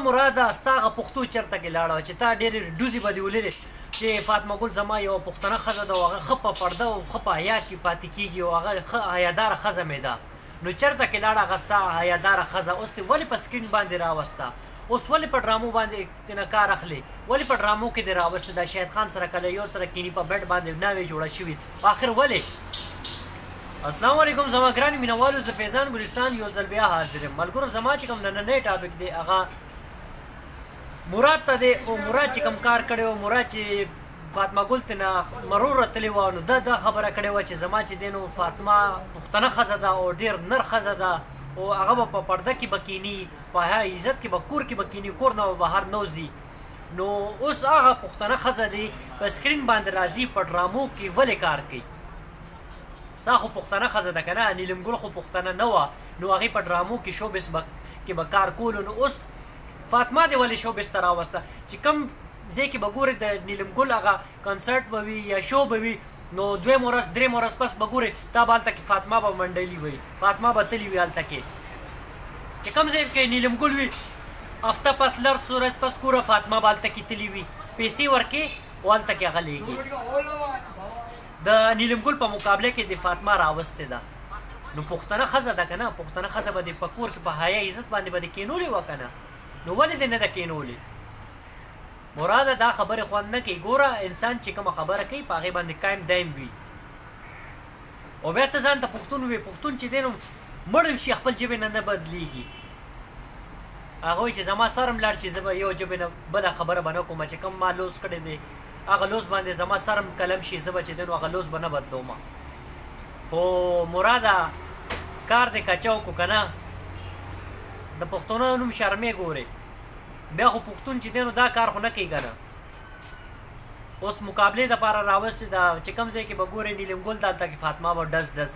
مراده ستا هغه پښتو چېرته کې لاړه چې تا ډېرې ډوزې به دې ولېدې چې فاطمه ګل زما یوه پښتنه ښځه ده او هغه ښه په پرده او ښه په حیا کې پاتې کېږي او هغه ښه حیاداره ښځه مې ده. نو چېرته کې لاړه هغه ستا حیاداره ښځه اوس دې ولې په سکرین باندې راوسته؟ اوس ولې په ډرامو باندې تېنه کار اخلي؟ ولې په ډرامو کې دې راوستې؟ دا شاهد خان سره کله یو سره کیني په بیډ باندې ناوې جوړه شوي آخر ولې؟ السلام علیکم زما ګرانو مینهوالو، زه فیضان ګلستان یو ځل بیا حاضر یم. ملګرو زما چې کوم نننی ټاپک دی هغه مراد ته دی او مراد چې کوم کار کړی و، مراد چې فاطمه ګل ته نه مرور راتلې وه نو دا خبره کړې وه چې زما چې دی نو فاطمه پښتنه ښځه ده او ډېر نر ښځه ده او هغه به په پرده کې به کیني، په عزت کې به کور کې به کیني، کور نه به بهر نه وځي. نو اوس هغه پښتنه ښځه دی په سکرین باندې راځي په ډرامو کې ولې کار کوي؟ ستا خو پښتنه ښځه ده که نه؟ نیلم ګل خو پښتنه نه وه نو هغې په ډرامو کې شوبس کې به کار کولو. نو اوس فاطمه دې ولې شوبس ته راوسته چې کوم ځای کې به ګورې د نیلم ګل هغه کنسرټ به وي یا شو به وي نو دویم ورځ درېیم ورځ پس به ګورې تا به هلته کې فاطمه به منډلي وي، فاطمه به تللي وي هلته کې چې کوم ځای کې نیلم ګل وي هفته پس لس ورځ پس ګوره فاطمه به هلته کې تللي وي، پیسې ورکې او هلته کې هغه لیږي. د نیلم ګل په مقابله کې د فاطمه راوستې ده. نو پښتنه ښځه ده که نه؟ پښتنه ښځه به دې په کور کې په حیا عزت باندې به دې کینولې وه که نه؟ نو ولې دې نه ده کینولې؟ مراده دا خبرې خوند نه کوي. ګوره انسان چې کومه خبره کوي په هغې باندې قایم دایم وي او بیا ته ځان ته پښتون وي. پښتون چې دی نو مړ شي خپل ژبې نه نه بدلېږي. هغه وایي چې زما سر هم لاړ چې زه به یو ژبې نه بله خبره به نه کوم چې کوم ما لوز کړی دی هغه لوز باندې زما سرم قلم شي زه به چې دی نو هغه لوز به نه بدلومه. خو مراده کار دې کچا وکړو که نه؟ د پښتونو نوم شرمې ګورې بیا خو پښتون چې دی نو دا کار خو نه کوي که نه؟ اوس مقابلې دپاره راوستې ده چې کوم ځای کې به ګورې نیلم ګل دلته کې فاطمه به ډز ډز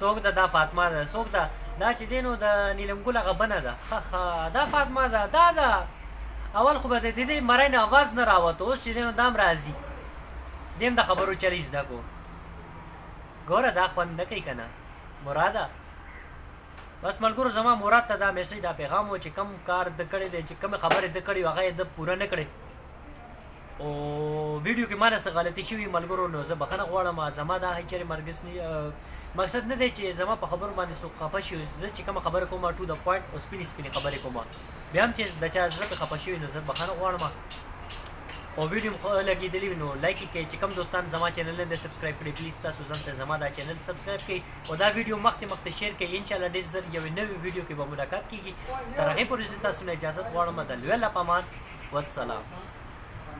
څوک ده دا فاطمه ده، څوک ده دا چې دی نو د نیلم ګل هغه بنه ده ښه دا فاطمه ده دا ده. اول خو به د دې مرۍ نه اواز نه راوته، اوس چې دی نو دا هم راځي دې هم د خبرو چلی زده کو. ګوره دا خوند نه کوي که نه مراده؟ بس ملګرو زما مراد ته دا میسج دا پیغام و چې کوم کار د کړی دی چې کومې خبرې د کړې هغه یې د پوره نه کړې او ویډیو کې ما نه څه غلطي شوي ملګرو نو زه بخښنه غواړم. زما دا هیچرې مقصد نه دی چې زما په خبرو باندې څوک خفه شي. زه چې کومه خبره کوم ټو د پوینټ او سپینې سپینې خبرې کوم بیا هم چې د چا زړه پې خفه شوي نو زه بخښنه غواړم. او ویډیو ښه لګېدلی وي نو لایک یې کړئ. چې کوم دوستان زما چینل نه دی سبسکرایب کړی پلیز تاسو ځان سره زما دا چینل سبسکرایب کړئ او دا ویډیو مخکې شیر کړئ. انشاءالله ډېر ژر یوې نوې ویډیو کې به ملاقات کېږي. تر هغې پورې زه تاسو نه اجازت غواړم. د لوی الله په امان والسلام.